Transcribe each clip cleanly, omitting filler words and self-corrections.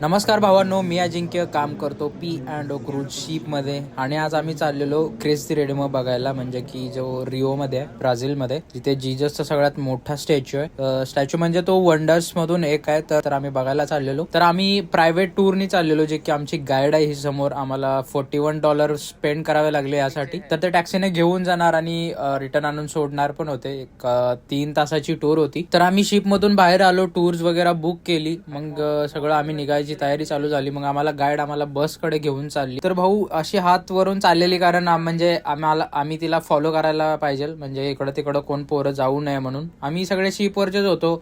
नमस्कार भावांनो, मी अजिंक्य काम करतो पी अँड ओ क्रूज शिपमध्ये आणि आज आम्ही चाललेलो ख्रिस्ती रेडिमो बघायला, म्हणजे की जो रिओमध्ये आहे, ब्राझीलमध्ये, जिथे जीजसचा सगळ्यात मोठा स्टॅच्यू आहे. स्टॅच्यू म्हणजे तो वंडर्स मधून एक आहे. तर आम्ही बघायला चाललेलो. तर आम्ही प्रायव्हेट टूरनी चाललेलो, जे की आमची गाईड आहे ही समोर. आम्हाला $41 स्पेंड करावे लागले यासाठी. तर ते टॅक्सीने घेऊन जाणार आणि रिटर्न आणून सोडणार पण होते. एक 3 तासाची टूर होती. तर आम्ही शिपमधून बाहेर आलो, टूर्स वगैरे बुक केली. मग सगळं आम्ही निघायची तयारी चालू झाली. मग आम्हाला गाईड बसकडे घेऊन चालली. तर भाऊ अशी हात वरून चाललेली, कारण म्हणजे आम्ही तिला फॉलो करायला पाहिजे, म्हणजे इकडं तिकडं कोण पोरं जाऊ नये म्हणून. आम्ही सगळे शिपवरचेच होतो.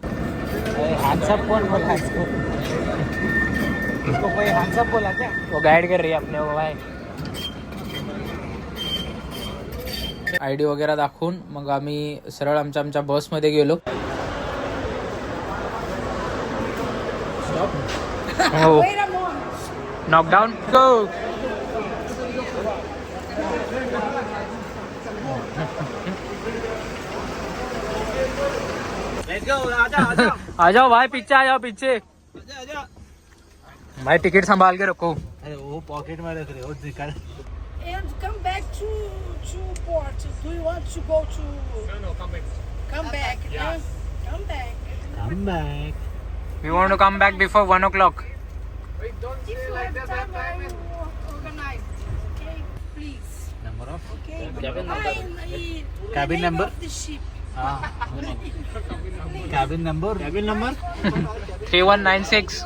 गाईड कर रही आपल्या भाई. आयडी वगैरे दाखवून मग आम्ही सरळ आमच्या बसमध्ये गेलो. हो, नॉकडाउन गो. आ जाओ भाई, पीछे आ जाओ, पीछे भाई. टिकट संभाल के रखो. अरे वो पॉकेट में रख रहे हो निकाल. And come back to port. Do you want to go to? No, come back. Come back. Yeah. Come back. Come back. We want to come back before 1 o'clock. Wait, don't If say you like have that. time, That I time is... will organize it. Okay, please. Number of Okay. Cabin Cabin number? of the ship. cabin number. Cabin number. 3196.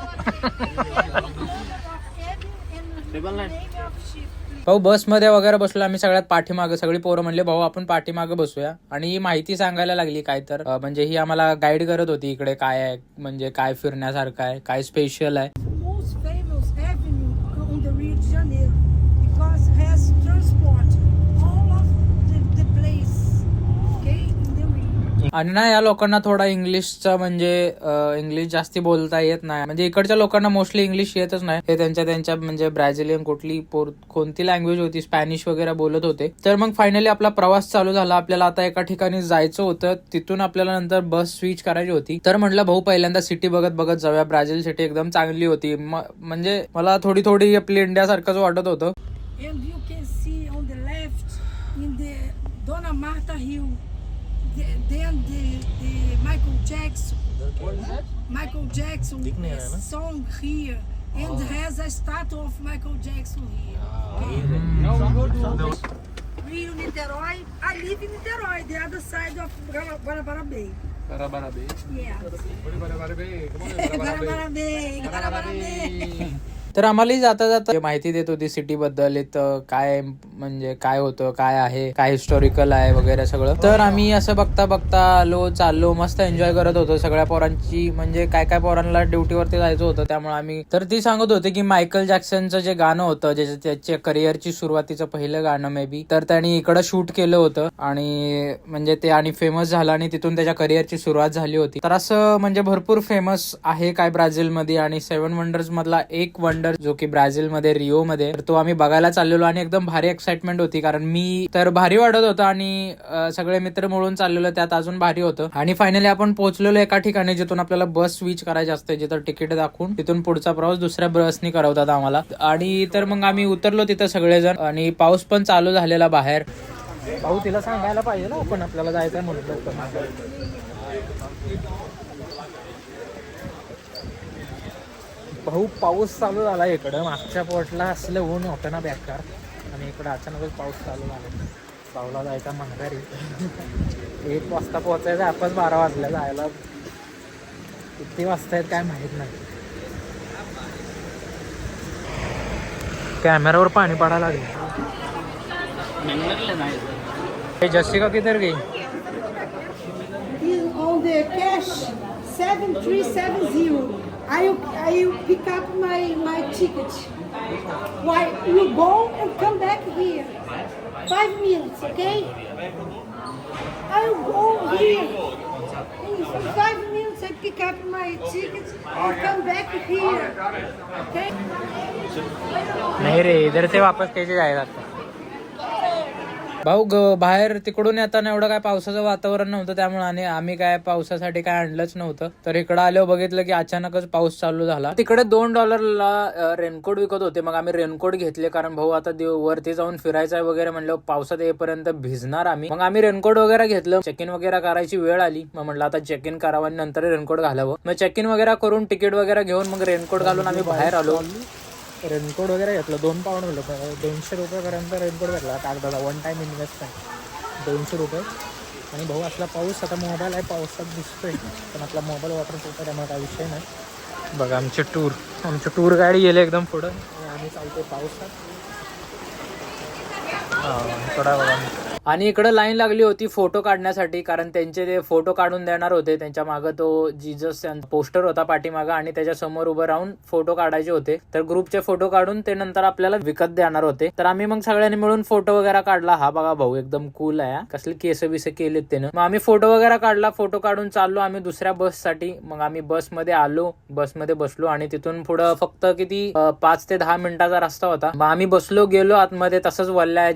Triple nine. Name of ship. Please. भाऊ बसमध्ये वगैरे बसलो आम्ही सगळ्यात पाठीमागं. सगळी पोरं म्हणले भाऊ आपण पाठीमागं बसूया, आणि ही माहिती सांगायला लागली काय तर. म्हणजे ही आम्हाला गाईड करत होती, इकडे काय आहे, म्हणजे काय फिरण्यासारखं आहे, काय स्पेशल आहे. Most famous avenue on the Rio de Janeiro because it has transport all of the place. Okay, in the Rio. आणि ना या लोकांना थोडा इंग्लिशचा म्हणजे इंग्लिश जास्ती बोलता येत नाही. म्हणजे इकडच्या लोकांना मोस्टली इंग्लिश येतच नाही. हे त्यांच्या म्हणजे ब्राझिलियन कोणती लँग्वेज होती, स्पॅनिश वगैरे बोलत होते. तर मग फायनली आपला प्रवास चालू झाला. आपल्याला आता एका ठिकाणी जायचं होतं, तिथून आपल्याला नंतर बस स्विच करायची होती. तर म्हटलं भाऊ पहिल्यांदा सिटी बघत जाऊया. ब्राझील सिटी एकदम चांगली होती. म्हणजे मला थोडी आपली इंडिया सारखंच वाटत होतं. And you can see on the left in the Dona Marta Hill, then the Michael Jackson song here, and has a statue of Michael Jackson here. Now we go to... Rio, Niterói. I live in Niterói, the other side of Guanabara Bay. Barabara Bay. Yeah. Barabara Bay. Come on, Barabara Bay. Guanabara Bay. तर आम्हाला जाता माहिती देत होती city बद्दल, इथं काय म्हणजे काय होतं, काय आहे, काय हिस्टॉरिकल आहे वगैरे सगळं. तर आम्ही असं बघता चाललो, मस्त एन्जॉय करत होतो. सगळ्या पोरांची म्हणजे काय पोरांना ड्युटीवरती जायचं होतं, त्यामुळे आम्ही. तर ती सांगत होते की मायकल जॅक्सनचं जे गाणं होतं, त्याच्या करिअरची सुरुवातीचं पहिलं गाणं मे बी, तर त्यांनी इकडं शूट केलं होतं आणि म्हणजे ते आणि फेमस झालं आणि तिथून त्याच्या करिअरची सुरुवात झाली होती. तर असं म्हणजे भरपूर फेमस आहे काय ब्राझीलमध्ये. आणि 7 वंडर्स मधला एक वंडर जो की ब्राझील मध्ये रिओ मध्ये, तर तो आम्ही बघायला चाललेलो आणि एकदम भारी एक्साइटमेंट होती, कारण मी तर भारी वाटत होतं आणि सगळे मित्र मिळून चाललेलो, त्यात अजून भारी होतं. आणि फायनली आपण पोहोचलेलो एका ठिकाणी जिथून आपल्याला बस स्विच करायची असते, जिथं तिकीट दाखवून तिथून पुढचा प्रवास दुसऱ्या बसनी करवतात आम्हाला. आणि तर मग आम्ही उतरलो तिथं सगळेजण, आणि पाऊस पण चालू झालेला बाहेर. भाऊ तिला सांगायला पाहिजे ना आपण आपल्याला जायचंय म्हणून. भाऊ पाऊस चालू झाला इकडं. मागच्या पोटला असलं ऊन होतं ना बेकार, आणि इकडं अचानकच पाऊस चालू झाला. भाऊला जायचा माघारी. 1 वाजता पोहोचायचं, आपण 12 वाजल्या जायला. किती वाजता आहेत काय माहित नाही. कॅमेरावर पाणी पडायला लागले. जसिका किधर गई? On the cash 7370. I pick up my ticket. Why you go and come back here? 5 minutes, okay? I'll go here. In 5 minutes I pick up my ticket and come back here. Okay? नहीं रे, इधर से वापस कैसे जाएगा? भाऊ बाहेर तिकडून येताना एवढं काय पावसाचं वातावरण नव्हतं, त्यामुळे आणि आम्ही काय पावसासाठी काय आणलंच नव्हतं. तर इकडं आलो बघितलं की अचानकच पाऊस चालू झाला. तिकडे $2 रेनकोट विकत होते, मग आम्ही रेनकोट घेतले कारण भाऊ आता वरती जाऊन फिरायचं आहे वगैरे म्हणलं, पावसात येईपर्यंत भिजणार आम्ही. मग आम्ही रेनकोट वगैरे घेतलं. चेक इन वगैरे करायची वेळ आली, मग म्हटलं आता चेक इन करावं आणि नंतर रेनकोट घालावं. मग चेक इन वगैरे करून तिकीट वगैरे घेऊन मग रेनकोट घालून आम्ही बाहेर आलो. रेनकोट वगैरे घेतलं, 2 पाऊंड घेतलं, $200 रेनकोट घेतला कागदाला. One time investment $200. आणि भाऊ असला पाऊस, आता मोबाईल आहे पावसात दिसतोय पण आपला मोबाईल वॉटरप्रूफ आहे त्यामुळे काय विषय नाही. बघा आमची टूर गाडी गेले एकदम पुढं आणि आम्ही चालतोय पावसात. थोडा बघा. आणि इकडं लाईन लागली होती फोटो काढण्यासाठी, कारण त्यांचे ते फोटो काढून देणार होते. त्यांच्या मागं तो जीजस पोस्टर होता पाठीमागं आणि त्याच्या समोर उभं राहून फोटो काढायचे होते. तर ग्रुपचे फोटो काढून ते नंतर आपल्याला विकत देणार होते. तर आम्ही मग सगळ्यांनी मिळून फोटो वगैरे काढला. हा बघा भाऊ एकदम कूल आहे, कसले केस बिस केलेत त्यानं. मग आम्ही फोटो वगैरे काढला, फोटो काढून चाललो आम्ही दुसऱ्या बससाठी. मग आम्ही बसमध्ये आलो, बसमध्ये बसलो आणि तिथून पुढं फक्त किती 5 ते 10 मिनिटाचा रस्ता होता. मग आम्ही बसलो, गेलो आतमध्ये, तसंच वल्ल्या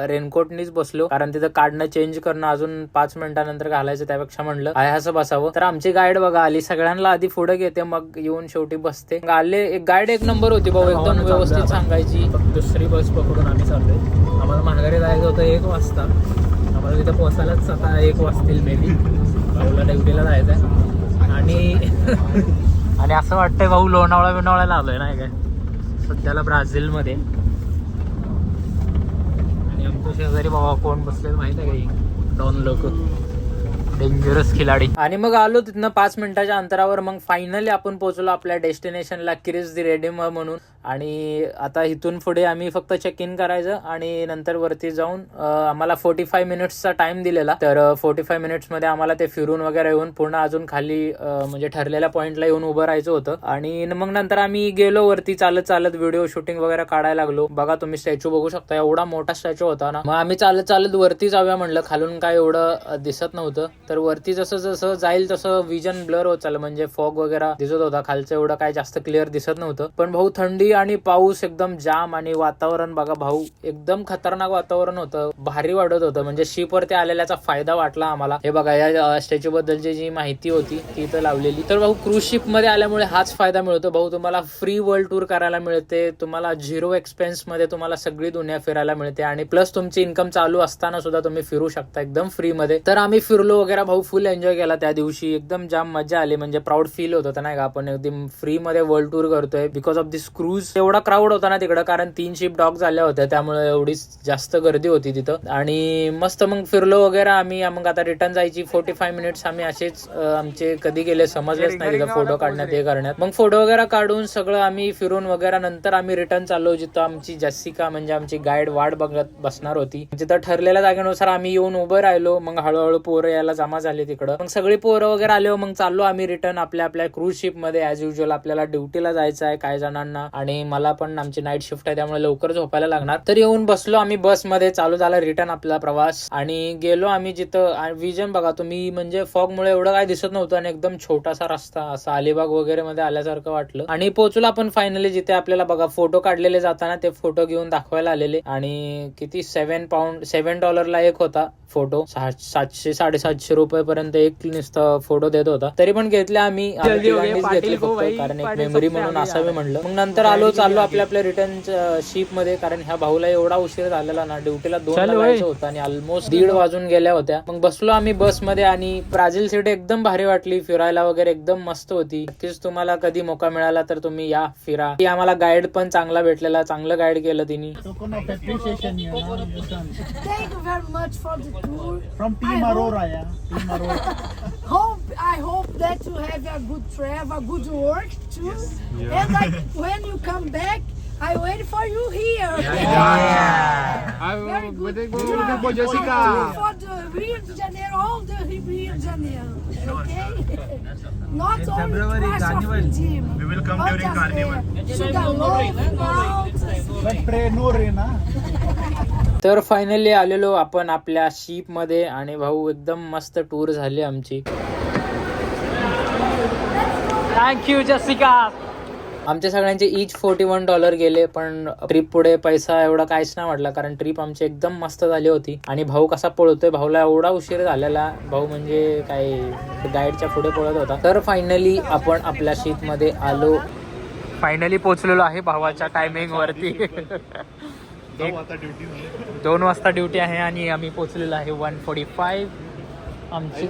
रेनकोटनीच बसलो कारण तिथं काढणं चेंज करणं अजून 5 मिनिटानंतर घालायचं, त्यापेक्षा म्हणलं आहे असं बसावं. तर आमची गाईड बघा आली, सगळ्यांना आधी पुढे घेते मग येऊन शेवटी बसते. आले एक गाईड, एक नंबर होती भाऊ, एकदम व्यवस्थित सांगायची. दुसरी बस पकडून आम्ही चाललोय. आम्हाला माघारी जायचं होतं 1 वाजता, आम्हाला तिथे पोहोचायलाच आता 1 वाजतील मे बी. भाऊला ड्युटीला जायचं आणि असं वाटतंय भाऊ लोणावळ्याला आलोय नाही काय सध्याला ब्राझीलमध्ये. शेजारी बाबा कोण बसले माहित आहे काही, 2 लोक डेंजरस खिलाडी. आणि मग आलो तिथनं 5 मिनिटाच्या अंतरावर. मग फायनली आपण पोहोचलो आपल्या डेस्टिनेशनला, क्रिस दी रेडीम म्हणून. आणि आता इथून पुढे आम्ही फक्त चेक इन करायचं आणि नंतर वरती जाऊन आम्हाला 45 मिनिट्सचा टाइम दिलेला. तर 45 मिनिट्समध्ये आम्हाला ते फिरून वगैरे येऊन पूर्ण अजून खाली म्हणजे ठरलेल्या पॉइंटला येऊन उभं राहायचं होतं. आणि मग नंतर आम्ही गेलो वरती चालत चालत, व्हिडिओ शूटिंग वगैरे काढायला लागलो. बघा तुम्ही स्टॅच्यू बघू शकता, एवढा मोठा स्टॅच्यू होता ना. मग आम्ही चालत चालत वरती जाऊया म्हणलं, खालून काय एवढं दिसत नव्हतं. तर वरती जसं जसं जाईल तसं विजन ब्लर होत चाललं, म्हणजे फॉग वगैरे दिसत होता, खालचं एवढं काय जास्त क्लिअर दिसत नव्हतं. पण भाऊ थंडी आणि पाऊस एकदम जाम आणि वातावरण बघा भाऊ एकदम खतरनाक वातावरण होतं, भारी वाटत होतं. म्हणजे शिप वरती आलेल्याचा फायदा वाटला आम्हाला. हे बघा या स्टॅच्यू बद्दलची जी माहिती होती ती इथं लावलेली. तर भाऊ क्रूज शिप मध्ये आल्यामुळे हाच फायदा मिळतो भाऊ, तुम्हाला फ्री वर्ल्ड टूर करायला मिळते, तुम्हाला 0 एक्सपेन्स मध्ये तुम्हाला सगळी दुनिया फिरायला मिळते आणि प्लस तुमची इन्कम चालू असताना सुद्धा तुम्ही फिरू शकता एकदम फ्री मध्ये. तर आम्ही फिरलो वगैरे भाऊ, फुल एन्जॉय केला त्या दिवशी, एकदम जाम मजा आली. म्हणजे प्राऊड फील होत होतं नाही का, आपण एकदम फ्री मध्ये वर्ल्ड टूर करतोय बिकॉज ऑफ दिस क्रूज. एवढा क्राऊड होता ना तिकडं, कारण 3 शिप डॉक झाल्या होत्या त्यामुळे एवढी जास्त गर्दी होती तिथं. आणि मस्त मग फिरलो वगैरे आम्ही. मग आता रिटर्न जायची 45 मिनिट्स आम्ही असेच आमचे कधी गेले समजलेच नाही तिथं फोटो काढण्यात हे करण्यात. मग फोटो वगैरे काढून सगळं आम्ही फिरून वगैरे नंतर आम्ही रिटर्न चाललो, जिथं आमची जॅसिका म्हणजे आमची गाईड वाट बघत बसणार होती. तिथं ठरलेल्या जागेनुसार आम्ही येऊन उभं राहिलो. मग हळूहळू पोरं यायला जमा झाले तिकडं. मग सगळी पोरं वगैरे आले. मग चाललो आम्ही रिटर्न आपल्या क्रूज शिप मध्ये. ऍज युज्युअल आपल्याला ड्युटीला जायचं आहे काही जणांना आणि मला पण आमची नाईट शिफ्ट आहे त्यामुळे लवकर झोपायला लागणार. तर येऊन बसलो आम्ही बसमध्ये, चालू झाला रिटर्न आपला प्रवास. आणि गेलो आम्ही जिथं विजन बघा तुम्ही, म्हणजे फॉग मुळे एवढं काय दिसत नव्हतं आणि एकदम छोटासा रस्ता असा अलिबाग वगैरे मध्ये आल्यासारखं वाटलं. आणि पोहोचलो आपण फायनली जिथे आपल्याला बघा फोटो काढलेले जाताना ते फोटो घेऊन दाखवायला आलेले. आणि किती $7 एक होता फोटो, 700-750 रुपयापर्यंत एक नुसतं फोटो देत होता. तरी पण घेतले आम्ही, घेतले फक्त कारण एक मेमरी म्हणून असावे म्हणलं. मग नंतर चाललो आपल्या रिटर्न शिप मध्ये, कारण ह्या भाऊला एवढा उशीर झालेला ना, ड्युटीला 2 वाजायचं होतं आणि ऑलमोस्ट 1:30 वाजून गेल्या होत्या. मग बसलो आम्ही बसमध्ये आणि ब्राझील सिटी एकदम भारी वाटली, फिरायला वगैरे एकदम मस्त होती. नक्कीच तुम्हाला कधी मौका मिळाला तर तुम्ही या, फिरा. ती आम्हाला गाईड पण चांगला भेटलेला, चांगलं गाईड केलं तिने. Thank you very much for the tour. From Team Aurora, Team Aurora. I hope that you have a good travel, good work too. And when you come back, I wait for you here. Very good. For Jessica. For the Rio de Janeiro, all the Rio de Janeiro, okay? Not only crash of the team. We will come during Carnival. But pray no rain, तर finally आलेलो आपण आपल्या ship मध्ये आणि भाऊ एकदम मस्त tour झाली आमची. Thank you Jessica. आमच्या सगळ्यांचे इच $41 गेले, पण ट्रिप पुढे पैसा एवढा काहीच नाही वाटला, कारण ट्रिप आमची एकदम मस्त झाली होती. आणि भाऊ कसा पळतोय, भाऊला एवढा उशीर झालेला, भाऊ म्हणजे काय गाईडच्या पुढे पळत होता. तर फायनली आपण आपल्या शीप मध्ये आलो, फायनली पोहोचलेलो आहे भावाच्या टायमिंग वरती. 2 वाजता ड्युटी आहे आणि आम्ही पोहोचलेलो आहे 1:45 आमची.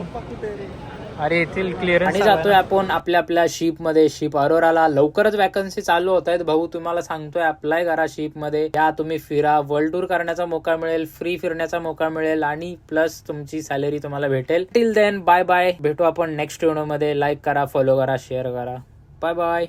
अरे येथील क्लिअरन्स. आणि जातोय आपण आपल्या शिप मध्ये, शिप अरोराला. लवकरच वॅकन्सी चालू होत आहेत भाऊ, तुम्हाला सांगतोय अप्लाय करा शिप मध्ये. या तुम्ही फिरा, वर्ल्ड टूर करण्याचा मौका मिळेल, फ्री फिरण्याचा मौका मिळेल आणि प्लस तुमची सॅलरी तुम्हाला भेटेल. टिल देन बाय बाय, भेटू आपण नेक्स्ट व्हिडिओ मध्ये. लाईक करा, फॉलो करा, शेअर करा. Bye bye.